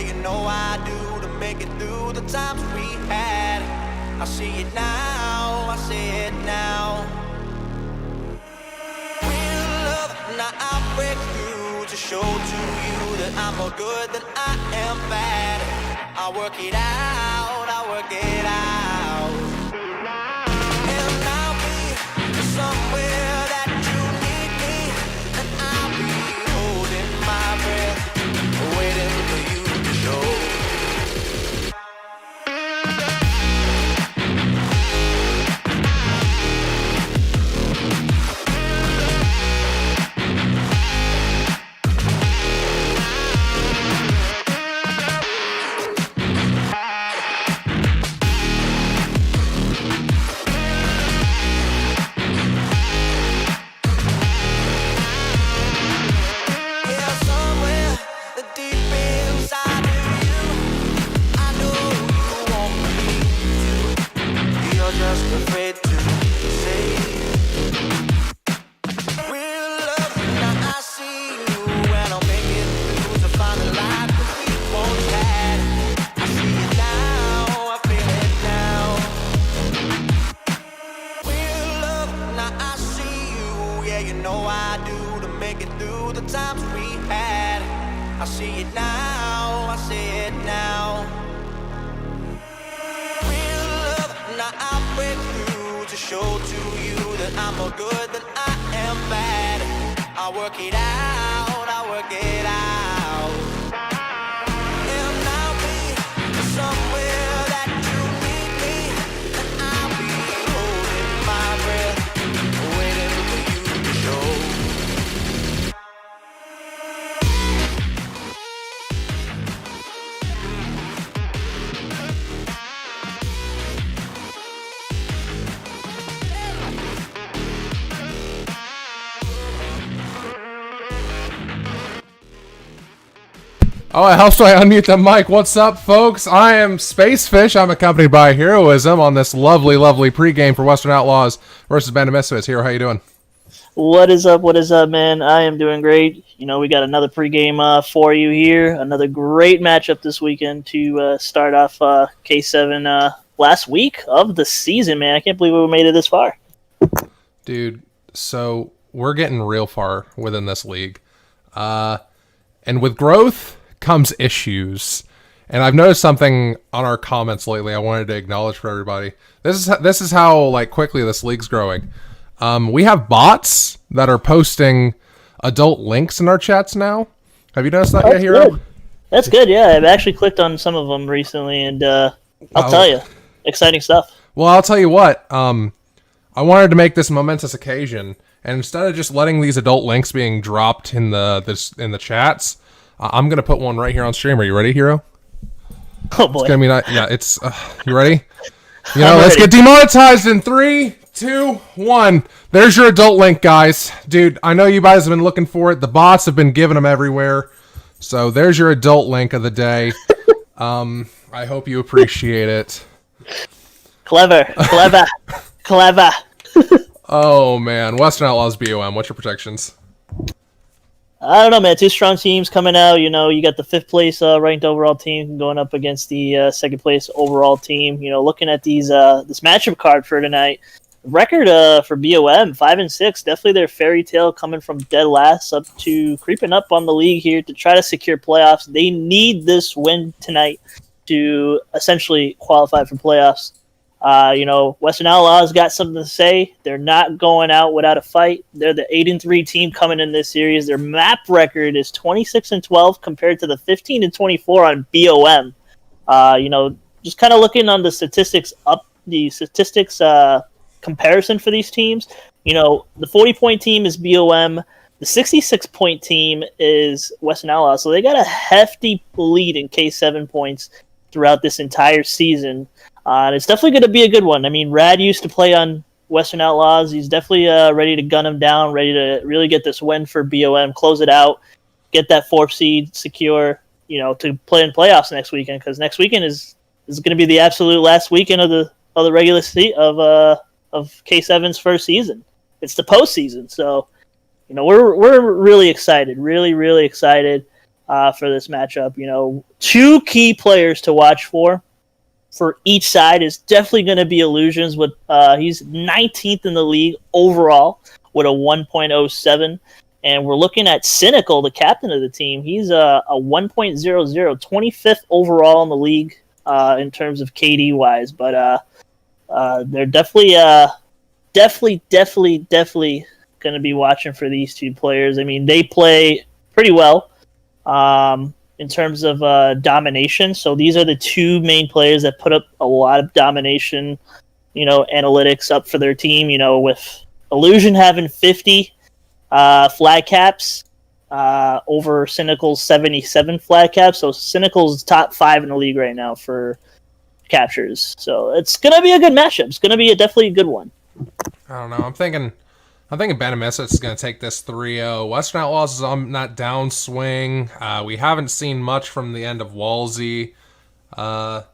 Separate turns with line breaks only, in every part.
you know I do to make it through the times we had. I see it now, I see it now. Real love, now I'll break through to show to you that I'm more good than I am bad. I'll work it out, I'll work it out. And I'll be somewhere that you need me, and I'll be holding my breath, waiting for you to show. I see it now, I see it now. Real love, now I'll break through to show to you that I'm more good than I am bad. I'll work it out, I'll work it out. And I'll be somewhere that you need me, and I'll be holding my breath, waiting for you to show.
Oh, how do I unmute the mic? What's up, folks? I am Spacefish. I'm accompanied by Heroism on this lovely, lovely pregame for Western Outlaws versus Band of Misfits. Hero, how you doing?
What is up, man? I am doing great. You know, we got another pregame for you here. Another great matchup this weekend to start off K7 last week of the season, man. I can't believe we made it this far.
Dude, so we're getting real far within this league. And with growth comes issues. And I've noticed something on our comments lately I wanted to acknowledge for everybody. This is how like quickly this league's growing. We have bots that are posting adult links in our chats now. Have you noticed that yet, Hero?
Good. That's good, yeah. I've actually clicked on some of them recently, and I'll tell you, exciting stuff.
Well, I'll tell you what. I wanted to make this a momentous occasion, and instead of just letting these adult links being dropped in the chats, I'm gonna put one right here on stream. Are you ready, Hero?
Oh boy!
It's gonna be yeah. It's you ready? You know, let's get demonetized in 3, 2, 1. There's your adult link, guys. Dude, I know you guys have been looking for it. The bots have been giving them everywhere. So there's your adult link of the day. I hope you appreciate it.
Clever.
Oh man, Western Outlaws BOM. What's your predictions?
I don't know, man. 2 strong teams coming out. You know, you got the 5th place ranked overall team going up against the 2nd place overall team. You know, looking at these this matchup card for tonight, record for BOM 5-6. Definitely their fairy tale coming from dead last up to creeping up on the league here to try to secure playoffs. They need this win tonight to essentially qualify for playoffs. You know, Western Outlaws got something to say. They're not going out without a fight. They're the 8-3 team coming in this series. Their map record is 26-12 compared to the 15-24 on BOM. You know, just kind of looking on the statistics comparison for these teams. You know, the 40-point team is BOM. The 66-point team is Western Outlaws. So they got a hefty lead in K7 points throughout this entire season. And it's definitely going to be a good one. I mean, Rad used to play on Western Outlaws. He's definitely ready to gun him down, ready to really get this win for BOM, close it out, get that 4th seed secure, you know, to play in playoffs next weekend. Because next weekend is going to be the absolute last weekend of the regular season of K7's first season. It's the postseason, so you know we're really excited, really excited. for this matchup. Two key players to watch for each side is definitely going to be Illusions. With he's 19th in the league overall with a 1.07. And we're looking at Cynical, the captain of the team. He's a 1.00, 25th overall in the league in terms of KD wise. But they're definitely going to be watching for these two players. I mean, they play pretty well in terms of domination. So these are the two main players that put up a lot of domination, analytics up for their team. With Illusion having 50 flag caps over Cynical's 77 flag caps. So Cynical's top 5 in the league right now for captures. So it's going to be a good matchup. It's going to be definitely a good one.
I don't know. I'm thinking Ben Misfits is going to take this 3-0. Western Outlaws is on that downswing. We haven't seen much from the end of Walsey. I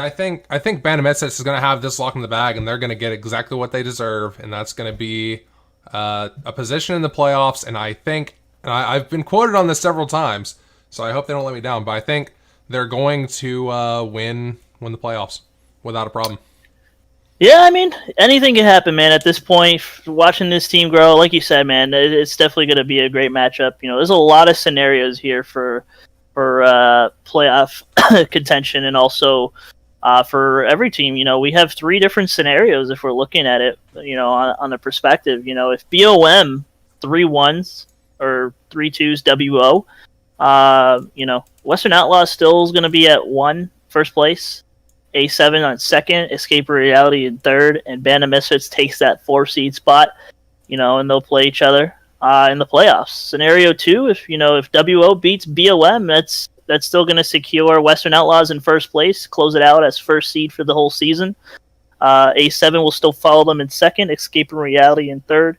think Ben Misfits is going to have this lock in the bag, and they're going to get exactly what they deserve, and that's going to be a position in the playoffs. And I've been quoted on this several times, so I hope they don't let me down, but I think they're going to win the playoffs without a problem.
Yeah, I mean, anything can happen, man. At this point, watching this team grow, like you said, man, it's definitely going to be a great matchup. There's a lot of scenarios here for playoff contention, and also for every team. We have 3 different scenarios if we're looking at it, on the perspective. If BOM 3-1s or 3-2s WO, Western Outlaws still is going to be at 1 first place. A7 on 2nd, Escape Reality in 3rd, and Band of Misfits takes that 4-seed spot, and they'll play each other in the playoffs. Scenario 2, if WO beats BOM, that's still going to secure Western Outlaws in first place, close it out as first seed for the whole season. A7 will still follow them in 2nd, Escape Reality in 3rd,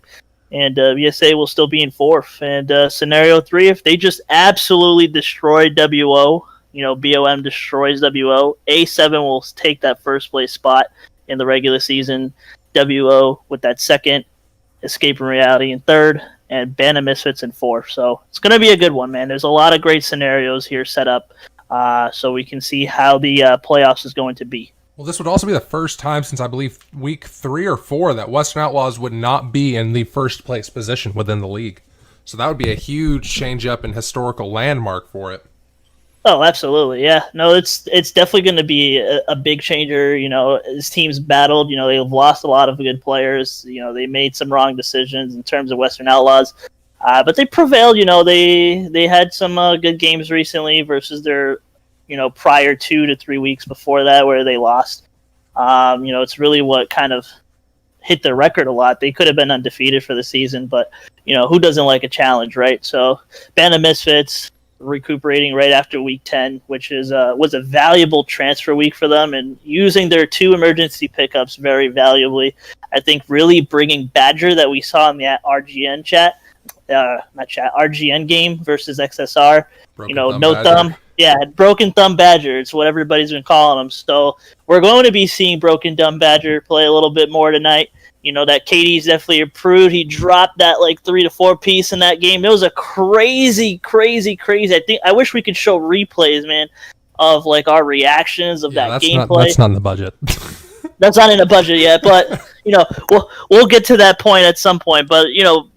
and VSA will still be in 4th. And scenario 3, if they just absolutely destroy WO, BOM destroys WO, A7 will take that first place spot in the regular season, WO with that 2nd, Escape Reality in 3rd, and Band of Misfits in 4th. So it's going to be a good one, man. There's a lot of great scenarios here set up, so we can see how the playoffs is going to be.
Well, this would also be the first time since, I believe, week 3 or 4 that Western Outlaws would not be in the first place position within the league. So that would be a huge change up and historical landmark for it.
Oh, absolutely, yeah. No, it's definitely going to be a big changer. As teams battled, they've lost a lot of good players. They made some wrong decisions in terms of Western Outlaws, but they prevailed. They had some good games recently versus their, prior 2 to 3 weeks before that where they lost. It's really what kind of hit their record a lot. They could have been undefeated for the season, but who doesn't like a challenge, right? So, Band of Misfits recuperating right after week 10, which was a valuable transfer week for them, and using their 2 emergency pickups very valuably. I think really bringing Badger that we saw in the RGN RGN game versus XSR. Thumb. Yeah, Broken Thumb Badger. It's what everybody's been calling him. So we're going to be seeing Broken Thumb Badger play a little bit more tonight. That KD's definitely improved. He dropped that 3 to 4 piece in that game. It was a crazy. I wish we could show replays, man, of our reactions of that gameplay.
That's not in the budget.
That's not in the budget yet, but we'll get to that point at some point. But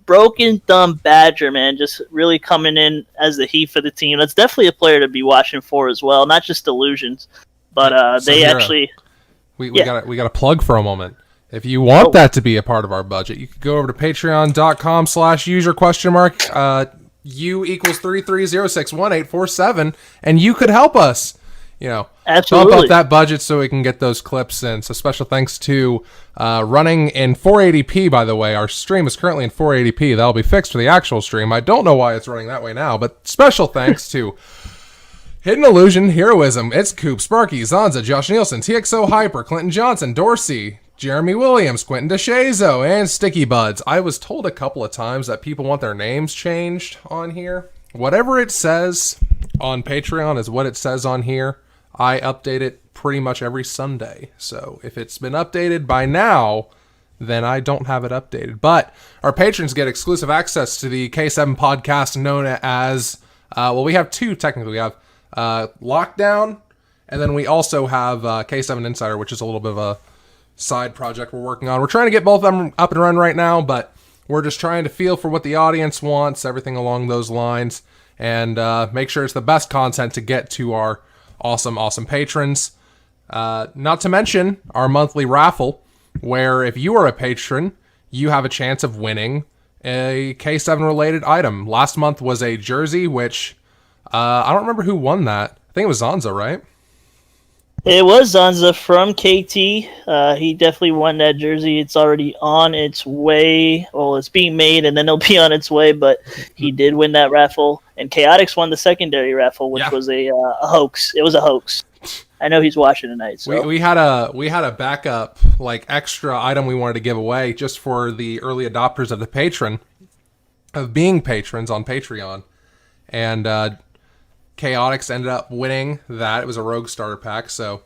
Broken Thumb Badger, man, just really coming in as the heat for the team. That's definitely a player to be watching for as well. Not just Illusions, but they actually.
We got a plug for a moment. If you want that to be a part of our budget, you could go over to patreon.com/user ? U equals 33061847, and you could help us,
Absolutely.
bump up that budget so we can get those clips in. So special thanks to running in 480p, by the way. Our stream is currently in 480p. That'll be fixed for the actual stream. I don't know why it's running that way now, but special thanks to Hidden Illusion, Heroism, It's Coop, Sparky, Zanza, Josh Nielsen, TXO Hyper, Clinton Johnson, Dorsey, Jeremy Williams, Quentin DeShazo, and Sticky Buds. I was told a couple of times that people want their names changed on here. Whatever it says on Patreon is what it says on here. I update it pretty much every Sunday. So if it's been updated by now, then I don't have it updated. But our patrons get exclusive access to the K7 podcast known as Well, we have two technically. We have Lockdown, and then we also have K7 Insider, which is a little bit of a side project we're working on. We're trying to get both of them up and running right now, but we're just trying to feel for what the audience wants, everything along those lines, and make sure it's the best content to get to our awesome patrons. Not to mention our monthly raffle, where if you are a patron, you have a chance of winning a K7 related item. Last month was a jersey, which I don't remember who won that. I think it was Zanza, right?
It was Zanza from KT. He definitely won that jersey. It's already on its way. Well, it's being made, and then it'll be on its way. But he did win that raffle, and Chaotix won the secondary raffle, which was a hoax. It was a hoax. I know he's watching tonight. So.
We had a backup like extra item we wanted to give away just for the early adopters of the patron, of being patrons on Patreon, and Chaotix ended up winning that. It was a Rogue starter pack, so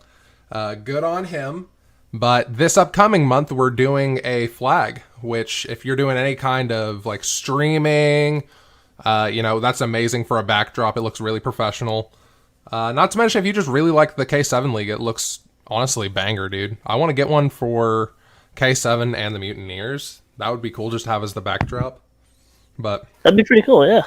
good on him. But this upcoming month, we're doing a flag, which if you're doing any kind of like streaming, that's amazing for a backdrop. It looks really professional. Not to mention, if you just really like the K7 League, it looks honestly banger, dude. I want to get one for K7 and the Mutineers. That would be cool just to have as the backdrop. But
that'd be pretty cool, yeah.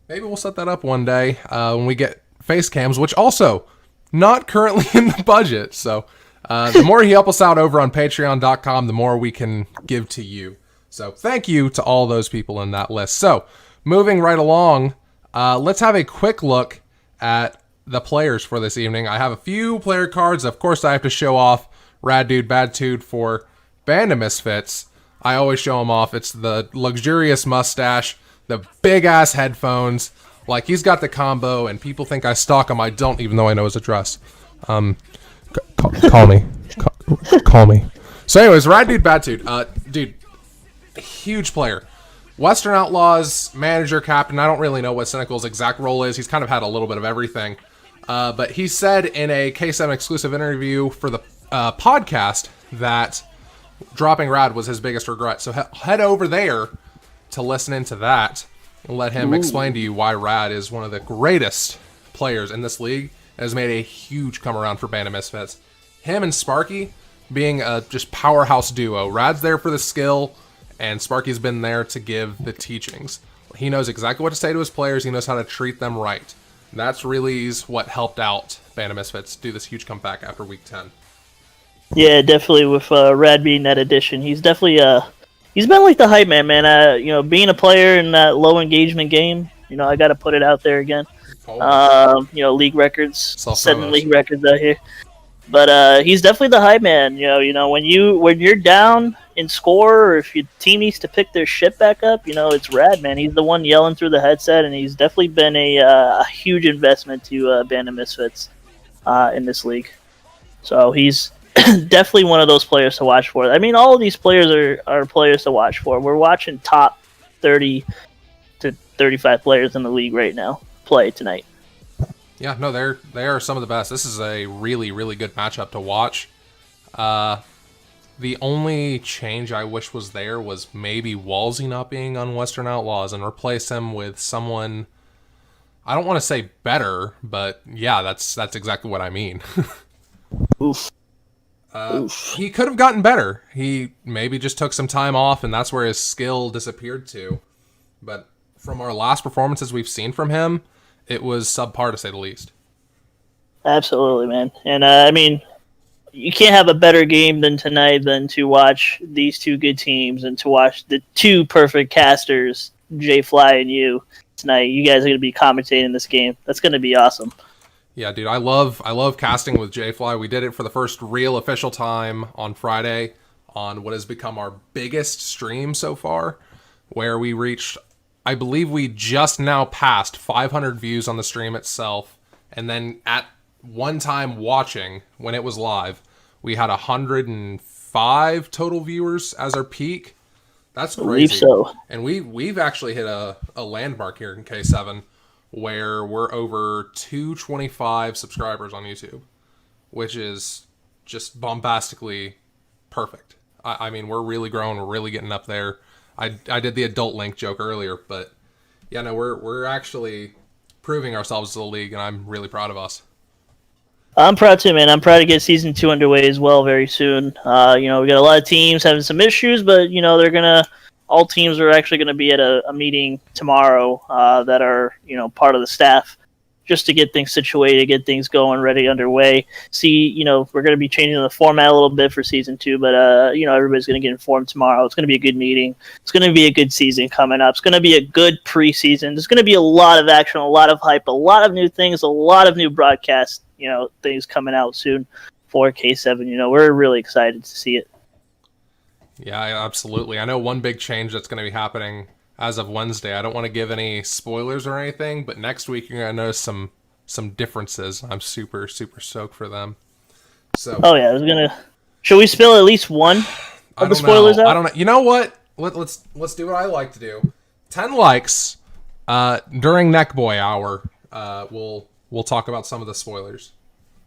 Maybe we'll set that up one day when we get face cams, which also not currently in the budget. So the more you help us out over on patreon.com, the more we can give to you. So thank you to all those people in that list. So moving right along, let's have a quick look at the players for this evening. I have a few player cards. Of course, I have to show off Rad Dude, Bad Dude for Band of Misfits. I always show him off. It's the luxurious mustache, the big-ass headphones. Like, he's got the combo, and people think I stalk him. I don't, even though I know his address. Call me. Call me. So anyways, Rad Dude, Bad Dude. Dude, huge player. Western Outlaws, manager, captain. I don't really know what Cynical's exact role is. He's kind of had a little bit of everything. But he said in a K7 exclusive interview for the podcast that dropping Rad was his biggest regret. So head over there to listen into that and let him explain to you why Rad is one of the greatest players in this league and has made a huge come around for Band of Misfits. Him and Sparky being a just powerhouse duo. Rad's there for the skill, and Sparky's been there to give the teachings. He knows exactly what to say to his players. He knows how to treat them right. That's really what helped out Band of Misfits do this huge comeback after week 10.
Yeah, definitely with Rad being that addition. He's definitely he's been like the hype man, man. Being a player in that low engagement game, I got to put it out there again. League records, setting league records out here. But he's definitely the hype man. When you're down in score, or if your team needs to pick their shit back up, it's Rad, man. He's the one yelling through the headset, and he's definitely been a huge investment to Band of Misfits in this league. So he's definitely one of those players to watch for. I mean, all of these players are players to watch for. We're watching top 30 to 35 players in the league right now play tonight.
Yeah, no, they are some of the best. This is a really, really good matchup to watch. The only change I wish was there was maybe Walsey not being on Western Outlaws and replace him with someone, I don't want to say better, but yeah, that's exactly what I mean.
Oof.
He could have gotten better. He maybe just took some time off, and that's where his skill disappeared to. But from our last performances we've seen from him, it was subpar to say the least.
Absolutely, man. And I mean, you can't have a better game than tonight than to watch these two good teams and to watch the two perfect casters, Jay Fly and you, tonight. You guys are going to be commentating this game. That's going to be awesome.
Yeah, dude, I love casting with J-Fly. We did it for the first real official time on Friday on what has become our biggest stream so far, where we reached, I believe we just now passed 500 views on the stream itself, and then at one time watching, when it was live, we had 105 total viewers as our peak. That's crazy. I believe so. And we've actually hit a landmark here in K7, where we're over 225 subscribers on YouTube, which is just bombastically perfect. I mean, we're really growing. We're really getting up there. I did the adult link joke earlier, but yeah, no, we're actually proving ourselves to the league, and I'm really proud of us.
I'm proud too, man. I'm proud to get season 2 underway as well very soon. We got a lot of teams having some issues, but all teams are actually gonna be at a meeting tomorrow that are part of the staff, just to get things situated, get things going, ready, underway. See, we're going to be changing the format a little bit for season 2, but everybody's going to get informed tomorrow. It's going to be a good meeting. It's going to be a good season coming up. It's going to be a good preseason. There's going to be a lot of action, a lot of hype, a lot of new things, a lot of new broadcast, things coming out soon for K7. We're really excited to see it.
Yeah, absolutely. I know one big change that's going to be happening as of Wednesday. I don't want to give any spoilers or anything, but next week you're going to notice some differences. I'm super, super stoked for them. So.
Oh yeah, Should we spill at least one of the spoilers out?
I don't know. You know what? Let's do what I like to do. 10 likes during Neckboy Hour. We'll talk about some of the spoilers.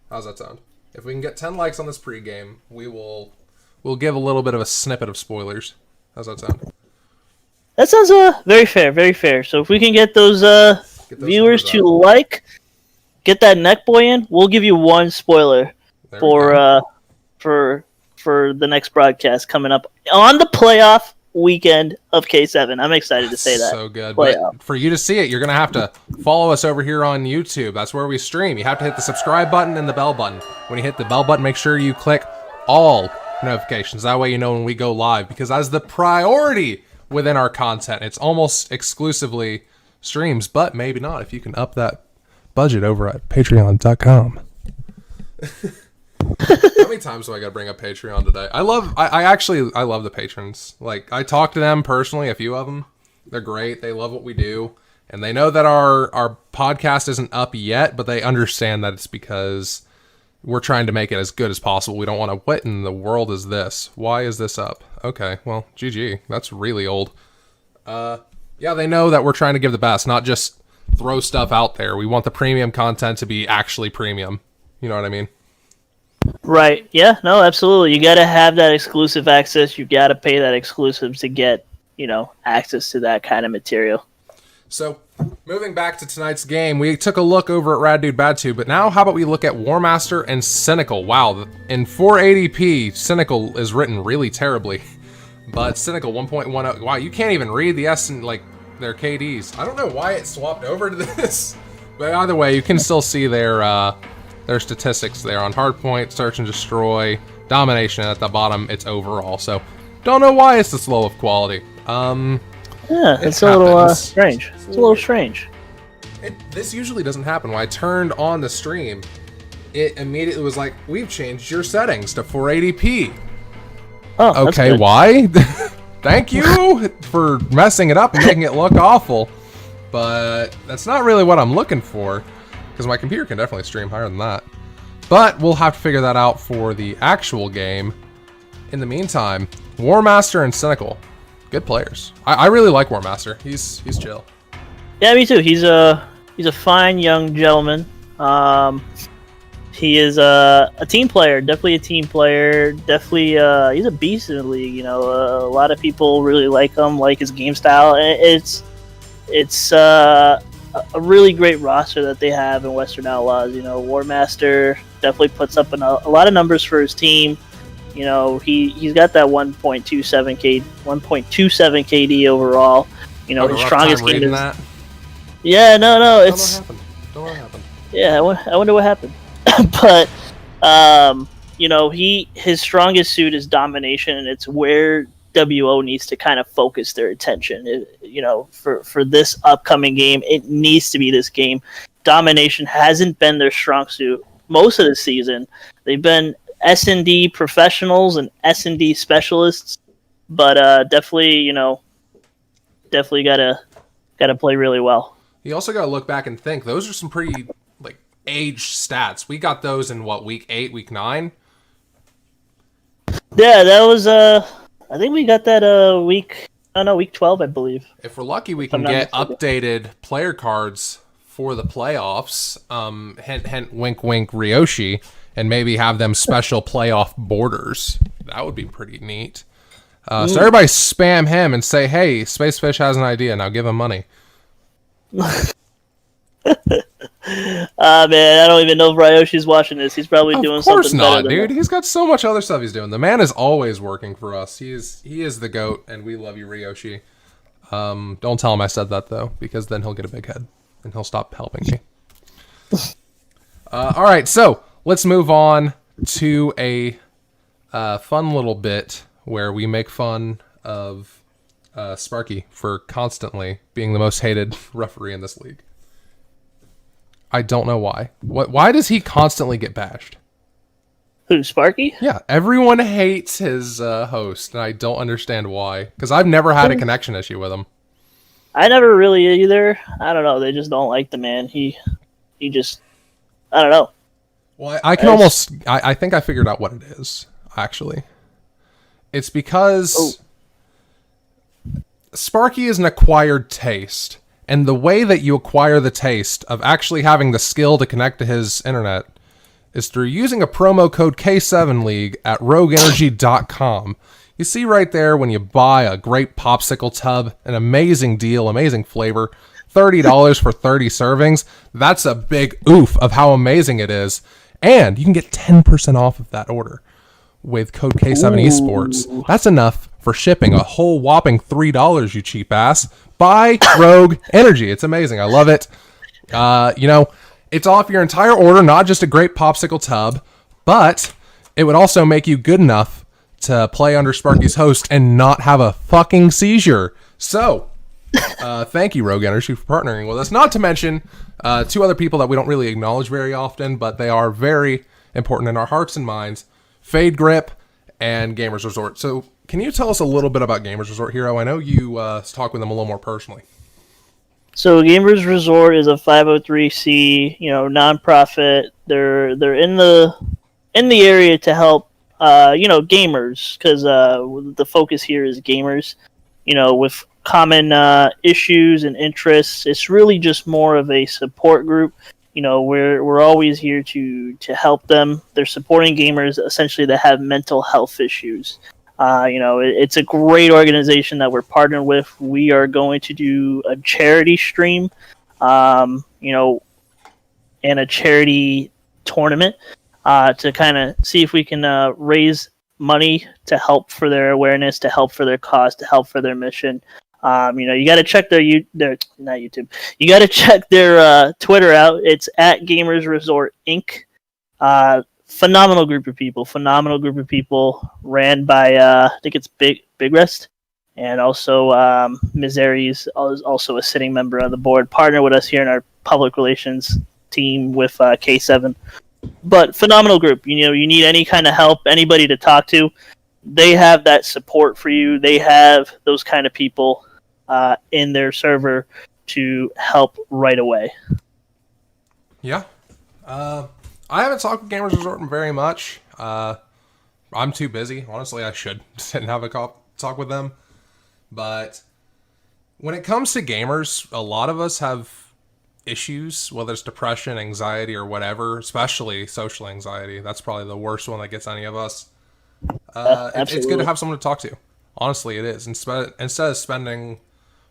How's that sound? If we can get 10 likes on this pregame, we'll give a little bit of a snippet of spoilers. How's that sound?
That sounds very fair, very fair. So if we can get those viewers to get that Neckboy in, we'll give you one spoiler for the next broadcast coming up on the playoff weekend of K7. I'm excited to say that.
So good. But for you to see it, you're going to have to follow us over here on YouTube. That's where we stream. You have to hit the subscribe button and the bell button. When you hit the bell button, make sure you click all notifications. That way you know when we go live, because as the priority within our content, it's almost exclusively streams, but maybe not if you can up that budget over at patreon.com. How many times do I gotta bring up Patreon today? I love the patrons. Like, I talk to them personally, a few of them. They're great. They love what we do, and they know that our podcast isn't up yet, but they understand that it's because we're trying to make it as good as possible. We don't want to, what in the world is this? Why is this up? Okay, well, GG. That's really old. Yeah, they know that we're trying to give the best, not just throw stuff out there. We want the premium content to be actually premium. You know what I mean?
Right. Yeah, no, absolutely. You got to have that exclusive access. You got to pay that exclusive to get, access to that kind of material.
So, moving back to tonight's game, we took a look over at Rad Dude Bad Dude, but now how about we look at War Master and Cynical? Wow, in 480p, Cynical is written really terribly, but Cynical 1.10. Wow, you can't even read the S in their KDs. I don't know why it swapped over to this, but either way, you can still see their statistics there on Hardpoint, Search and Destroy, Domination, and at the bottom it's overall. So, don't know why it's this low of quality.
Yeah, it's a little strange. It's a little strange.
This usually doesn't happen. When I turned on the stream, it immediately was like, we've changed your settings to 480p.
Oh,
okay, why? Thank you for messing it up and making it look awful. But that's not really what I'm looking for, because my computer can definitely stream higher than that. But we'll have to figure that out for the actual game. In the meantime, War Master and Cynical. Good players. I really like War Master. He's chill.
Yeah, me too. He's a fine young gentleman. He is a team player. Definitely a team player. Definitely, he's a beast in the league. A lot of people really like him, like his game style. It's a really great roster that they have in Western Outlaws. War Master definitely puts up a lot of numbers for his team. He's got that 1.27 KD overall. His strongest game is.
That?
Yeah, no, it's.
Don't know what happened.
Yeah, I wonder what happened. But his strongest suit is domination, and it's where WO needs to kind of focus their attention. For this upcoming game, it needs to be this game. Domination hasn't been their strong suit most of the season. They've been S&D professionals and S&D specialists, but definitely gotta play really well.
You also gotta look back and think those are some pretty age stats. We got those in week 8, week 9.
Yeah, that was I think we got that week 12, I believe.
If we're lucky, we can get updated player cards for the playoffs. Hint, wink, wink, Ryoshi. And maybe have them special playoff borders. That would be pretty neat. So everybody spam him and say, hey, Spacefish has an idea. Now give him money.
Man, I don't even know if Ryoshi's watching this. He's probably doing
Of course
something better
not,
than
dude.
that.
He's got so much other stuff he's doing. The man is always working for us. He is the GOAT, and we love you, Ryoshi. Don't tell him I said that, though, because then he'll get a big head, and he'll stop helping me. All right, so let's move on to a fun little bit where we make fun of Sparky for constantly being the most hated referee in this league. I don't know why. Why does he constantly get bashed?
Who, Sparky?
Yeah, everyone hates his host, and I don't understand why. Because I've never had a connection issue with him.
I never really either. I don't know. They just don't like the man. He just, I don't know.
Well, I can almost... I think I figured out what it is, actually. It's because Sparky is an acquired taste. And the way that you acquire the taste of actually having the skill to connect to his internet is through using a promo code K7League at rogueenergy.com. You see right there when you buy a great popsicle tub, an amazing deal, amazing flavor, $30 for 30 servings. That's a big oof of how amazing it is. And you can get 10% off of that order with code K7Esports. That's enough for shipping a whole whopping $3, you cheap ass. Buy Rogue Energy. It's amazing. I love it. It's off your entire order, not just a great popsicle tub, but it would also make you good enough to play under Sparky's host and not have a fucking seizure. So, thank you, Rogue Energy, for partnering with us. Not to mention two other people that we don't really acknowledge very often, but they are very important in our hearts and minds. Fade Grip and Gamers Resort. So, can you tell us a little bit about Gamers Resort, Hero? I know you talk with them a little more personally.
So Gamers Resort is a 503c, nonprofit. They're in the area to help, gamers, because the focus here is gamers. With common issues and interests. It's really just more of a support group. We're always here to help them. They're supporting gamers essentially that have mental health issues. It's a great organization that we're partnered with. We are going to do a charity stream, and a charity tournament to kind of see if we can raise money to help for their awareness, to help for their cause, to help for their mission. You got to check their not YouTube. You got to check their Twitter out. It's at Gamers Resort Inc. Phenomenal group of people ran by I think it's Big Rest, and also Missouri is also a sitting member of the board, partner with us here in our public relations team with K7. But phenomenal group. You need any kind of help, anybody to talk to, they have that support for you. They have those kind of people in their server to help right away.
Yeah. I haven't talked with Gamers Resort very much. I'm too busy. Honestly, I should sit and have a talk with them. But when it comes to gamers, a lot of us have issues, whether it's depression, anxiety, or whatever, especially social anxiety. That's probably the worst one that gets any of us. It's good to have someone to talk to. Honestly, it is. Instead of spending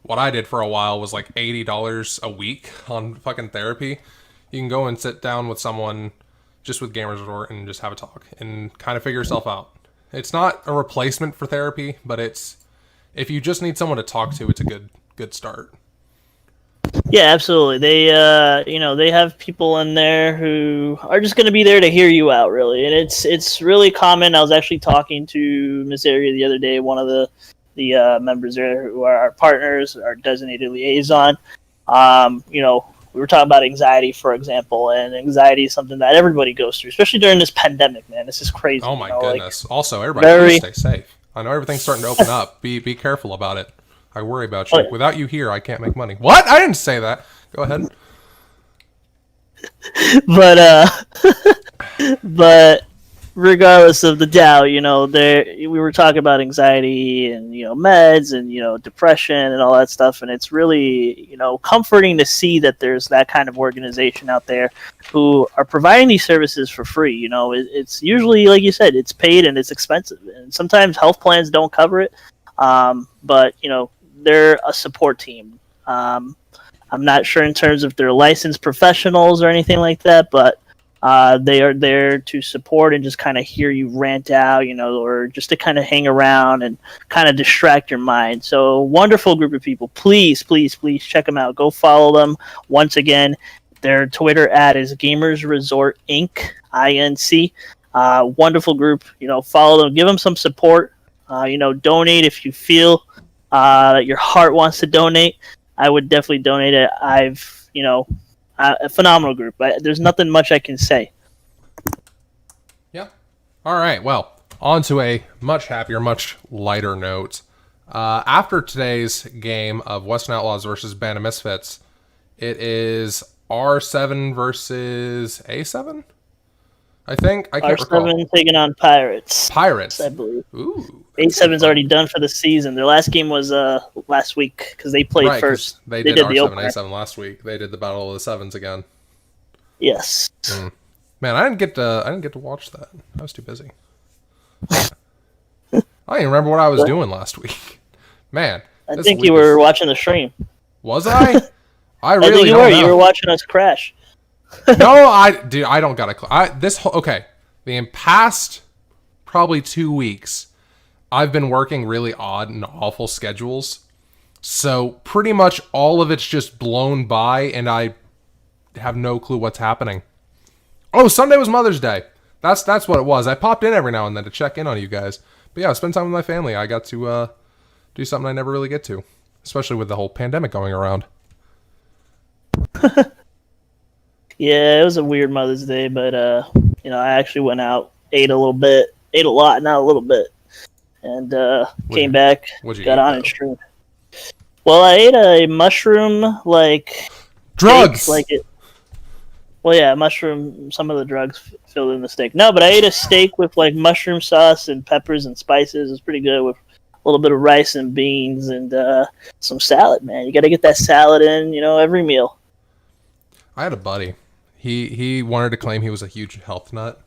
what I did for a while was like $80 a week on fucking therapy, you can go and sit down with someone just with Gamers Resort and just have a talk and kind of figure yourself out. It's not a replacement for therapy, but if you just need someone to talk to, it's a good start.
Yeah, absolutely. They they have people in there who are just going to be there to hear you out, really. And it's really common. I was actually talking to Miss Area the other day, one of the members there who are our partners, our designated liaison. We were talking about anxiety, for example, and anxiety is something that everybody goes through, especially during this pandemic, man. This is crazy.
Oh, my goodness. Also, everybody stay safe. I know everything's starting to open up. Be careful about it. I worry about you. Without you here, I can't make money. What? I didn't say that. Go ahead.
But regardless of the doubt, we were talking about anxiety and meds and depression and all that stuff, and it's really comforting to see that there's that kind of organization out there who are providing these services for free. It's usually, like you said, it's paid and it's expensive, and sometimes health plans don't cover it. But they're a support team. I'm not sure in terms of they're licensed professionals or anything like that, but they are there to support and just kind of hear you rant out, or just to kind of hang around and kind of distract your mind. So, wonderful group of people. Please, please, please check them out. Go follow them. Once again, their Twitter ad is Gamers Resort Inc. INC. Wonderful group. Follow them. Give them some support. Donate if you feel that your heart wants to donate. I would definitely donate it. A phenomenal group. There's nothing much I can say.
Yeah. All right. Well, on to a much happier, much lighter note. After today's game of Western Outlaws versus Band of Misfits, it is R7 versus A7? I think. I can't recall.
R7 taking on Pirates.
Pirates.
I believe.
Ooh.
A7's already done for the season. Their last game was last week because they played first.
They did R7
the opener.
A7 last week. They did the Battle of the Sevens again.
Yes.
Man, I didn't get to watch that. I was too busy. I don't even remember what I was doing last week. Man,
I think you were watching the stream.
Was I? I really
I think you were.
Know.
You were watching us crash.
No, I don't got a okay. The past probably 2 weeks, I've been working really odd and awful schedules. So pretty much all of it's just blown by, and I have no clue what's happening. Oh, Sunday was Mother's Day. That's what it was. I popped in every now and then to check in on you guys. But yeah, I spent time with my family. I got to do something I never really get to, especially with the whole pandemic going around.
Yeah, it was a weird Mother's Day, but I actually went out, ate a lot, not a little bit, and came back, got on and streamed. Well, I ate a mushroom
drugs,
steak, Well, yeah, mushroom. Some of the drugs filled in the steak. No, but I ate a steak with mushroom sauce and peppers and spices. It was pretty good with a little bit of rice and beans and some salad. Man, you got to get that salad in, every meal.
I had a buddy. He wanted to claim he was a huge health nut.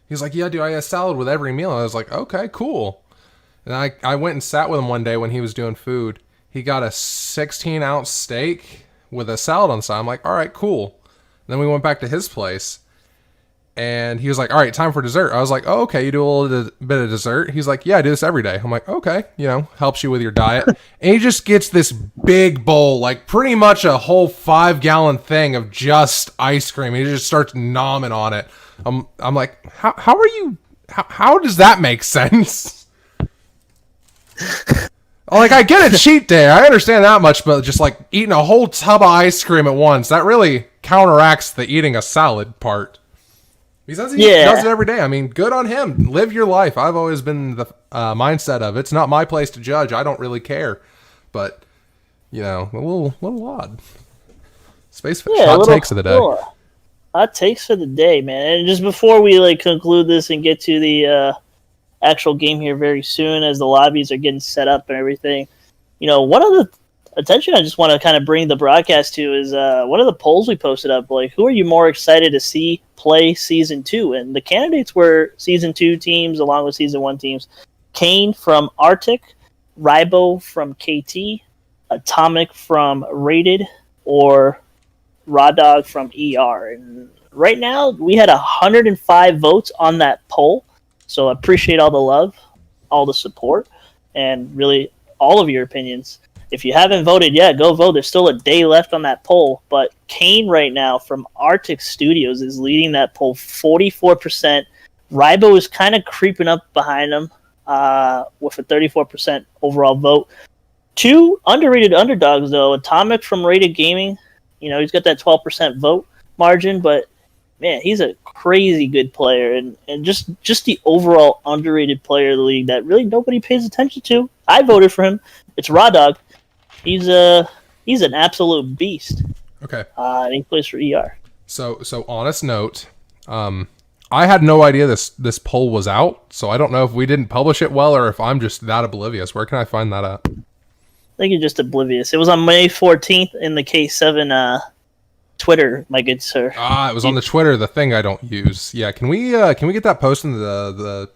He's like, yeah, dude, I had salad with every meal. And I was like, okay, cool. And I went and sat with him one day when he was doing food. He got a 16-ounce steak with a salad on the side. I'm like, all right, cool. And then we went back to his place. And he was like, all right, time for dessert. I was like, oh, okay, you do a little bit of dessert? He's like, yeah, I do this every day. I'm like, okay, helps you with your diet. And he just gets this big bowl, pretty much a whole 5-gallon thing of just ice cream. He just starts nomming on it. I'm like, how are you, how does that make sense? I get a cheat day. I understand that much, but just eating a whole tub of ice cream at once, that really counteracts the eating a salad part. He says he does it every day. I mean, good on him. Live your life. I've always been the mindset of it's not my place to judge. I don't really care. But, a little odd. Space Fish, hot takes of the day.
Cool. Hot takes for the day, man. And just before we conclude this and get to the actual game here very soon as the lobbies are getting set up and everything, one of the attention I just want to kind of bring the broadcast to is one of the polls we posted up. Who are you more excited to see play Season 2? And the candidates were Season 2 teams along with Season 1 teams. Kane from Arctic, Rybo from KT, Atomic from Rated, or Raw Dog from ER. And right now, we had 105 votes on that poll. So I appreciate all the love, all the support, and really all of your opinions. If you haven't voted yet, go vote. There's still a day left on that poll. But Kane right now from Arctic Studios is leading that poll 44%. Rybo is kind of creeping up behind him with a 34% overall vote. Two underrated underdogs, though. Atomic from Rated Gaming. He's got that 12% vote margin. But, man, he's a crazy good player. And just the overall underrated player of the league that really nobody pays attention to. I voted for him. It's Raw Dog. He's an absolute beast.
Okay.
And he plays for ER.
So honest note, I had no idea this poll was out, so I don't know if we didn't publish it well or if I'm just that oblivious. Where can I find that at?
I think you're just oblivious. It was on May 14th in the K7 Twitter, my good sir.
It was on the Twitter, the thing I don't use. Yeah, can we get that post in the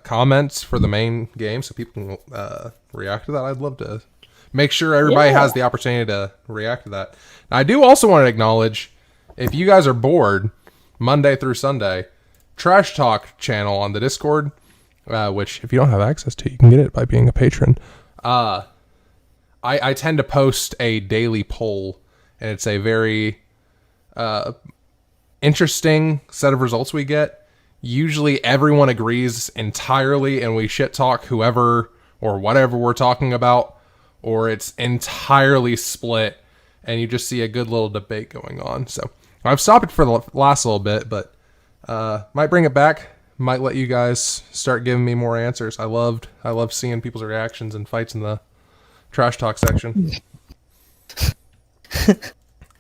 comments for the main game so people can react to that? I'd love to make sure everybody has the opportunity to react to that. I do also want to acknowledge, if you guys are bored Monday through Sunday, Trash Talk channel on the Discord, which if you don't have access to, you can get it by being a patron. I tend to post a daily poll, and it's a very interesting set of results we get. Usually everyone agrees entirely, and we shit talk whoever or whatever we're talking about, or it's entirely split, and you just see a good little debate going on. So I've stopped it for the last little bit, but might bring it back. Might let you guys start giving me more answers. I love seeing people's reactions and fights in the Trash Talk section.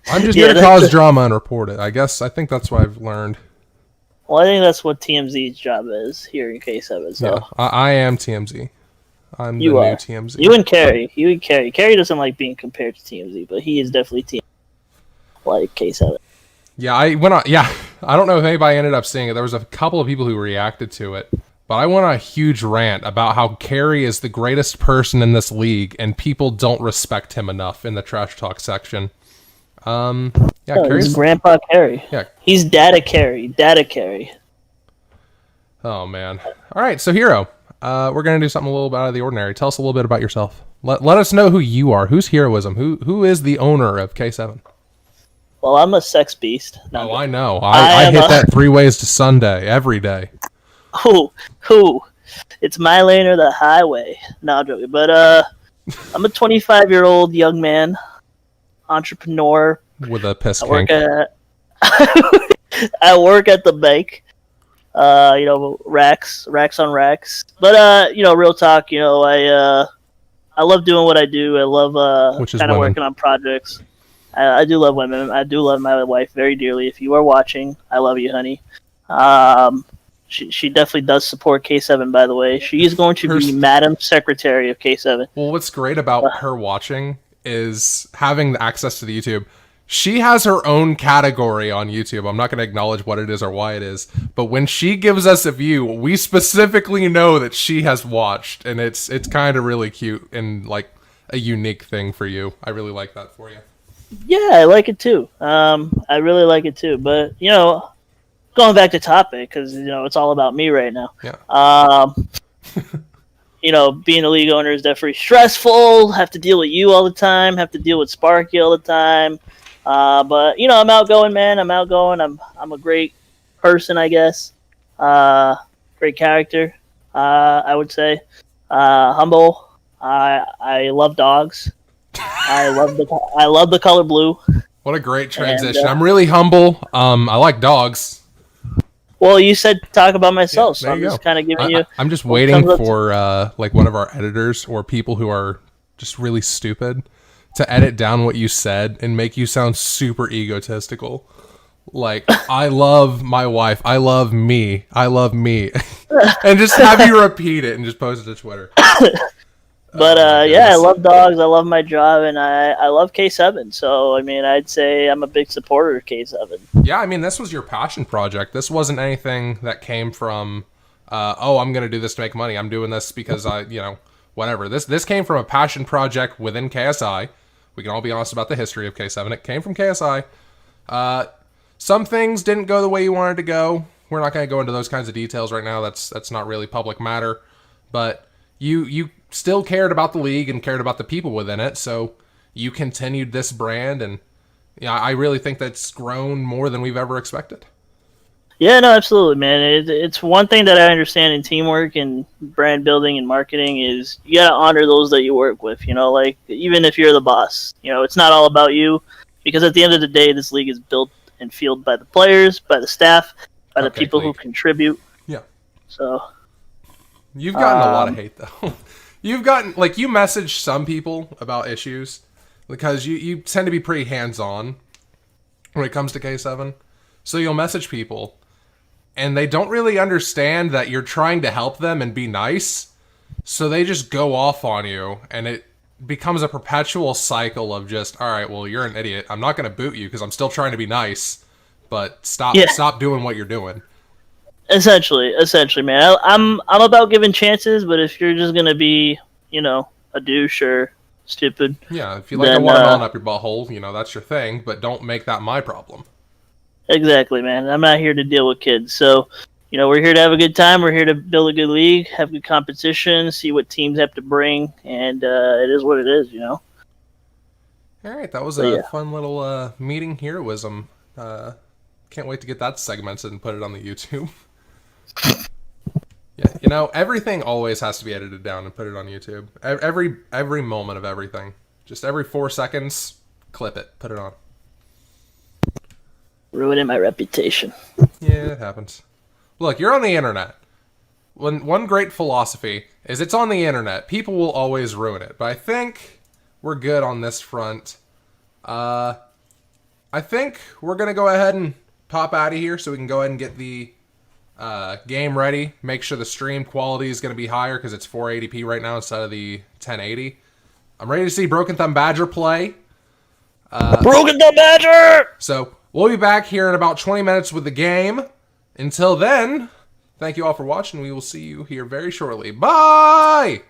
I'm just here to cause drama and report it. I think that's what I've learned.
Well, I think that's what TMZ's job is here in K7. So
yeah, I am TMZ. I'm the new TMZ.
You and Carrie. Carrie doesn't like being compared to TMZ, but he is definitely TMZ, like K7.
Yeah, I went on. Yeah, I don't know if anybody ended up seeing it. There was a couple of people who reacted to it, but I went on a huge rant about how Carrie is the greatest person in this league, and people don't respect him enough in the Trash Talk section. Yeah,
Carrie's Grandpa Carrie.
Yeah,
he's Dada Carrie.
Oh man! All right, so Hero, we're gonna do something a little bit out of the ordinary. Tell us a little bit about yourself. Let us know who you are. Who's Heroism? Who is the owner of K7?
Well, I'm a sex beast.
No, I know. I hit that 3 ways to Sunday every day.
Who? It's my lane or the highway. No, I'm joking. But I'm a 25-year-old young man, entrepreneur.
With a piss kink.
I work at the bank. Racks on racks. But real talk. I love doing what I do. I love kind of working on projects. I do love women. I do love my wife very dearly. If you are watching, I love you, honey. She definitely does support K7, by the way. She is going to be Madam Secretary of K7.
Well, what's great about her watching is having the access to the YouTube. She has her own category on YouTube. I'm not going to acknowledge what it is or why it is, but when she gives us a view, we specifically know that she has watched, and it's kind of really cute and like a unique thing for you. I really like that for you.
Yeah, I like it too. I really like it too. But going back to topic, because it's all about me right now.
Yeah.
Being a league owner is definitely stressful. Have to deal with you all the time. Have to deal with Sparky all the time. But I'm outgoing, man. I'm outgoing. I'm a great person, I guess. Great character. I would say. Humble. I love dogs. I love the color blue.
What a great transition. I'm really humble. I like dogs.
Well, you said talk about myself, so I'm just kind of giving you.
I'm just waiting for like one of our editors or people who are just really stupid to edit down what you said and make you sound super egotistical. Like, I love my wife. I love me. And just have you repeat it and just post it to Twitter.
But I love dogs. I love my job, and I love K7. So I'd say I'm a big supporter of K7.
Yeah, this was your passion project. This wasn't anything that came from, I'm going to do this to make money. I'm doing this because whatever. This came from a passion project within KSI. We can all be honest about the history of K7. It came from KSI. Some things didn't go the way you wanted to go. We're not going to go into those kinds of details right now. That's not really public matter. But you still cared about the league and cared about the people within it, so you continued this brand, and I really think that's grown more than we've ever expected.
Yeah, no, absolutely, man. It's one thing that I understand in teamwork and brand building and marketing is you gotta honor those that you work with. Like even if you're the boss, it's not all about you, because at the end of the day, this league is built and fueled by the players, by the staff, by the people who contribute.
Yeah.
So
you've gotten a lot of hate though. You've gotten, you message some people about issues because you tend to be pretty hands-on when it comes to K7. So you'll message people and they don't really understand that you're trying to help them and be nice. So they just go off on you, and it becomes a perpetual cycle of just, all right, well, you're an idiot. I'm not going to boot you because I'm still trying to be nice, but stop doing what you're doing.
Essentially, man. I'm about giving chances, but if you're just gonna be, a douche or stupid.
Yeah, if you like a
Then,
watermelon up your butthole, that's your thing, but don't make that my problem.
Exactly, man. I'm not here to deal with kids. So, we're here to have a good time. We're here to build a good league, have good competition, see what teams have to bring, and it is what it is,
All right, that was
But,
a
yeah.
fun little meeting heroism. Can't wait to get that segmented and put it on the YouTube. Yeah, everything always has to be edited down and put it on YouTube. Every moment of everything. Just every 4 seconds, clip it, put it on.
Ruining my reputation.
Yeah, it happens. Look, you're on the internet. One great philosophy is it's on the internet. People will always ruin it. But I think we're good on this front. I think we're going to go ahead and pop out of here so we can go ahead and get the game ready. Make sure the stream quality is going to be higher because it's 480p right now instead of the 1080. I'm ready to see Broken Thumb Badger play.
Broken the Badger!
So we'll be back here in about 20 minutes with the game. Until then, thank you all for watching. We will see you here very shortly. Bye!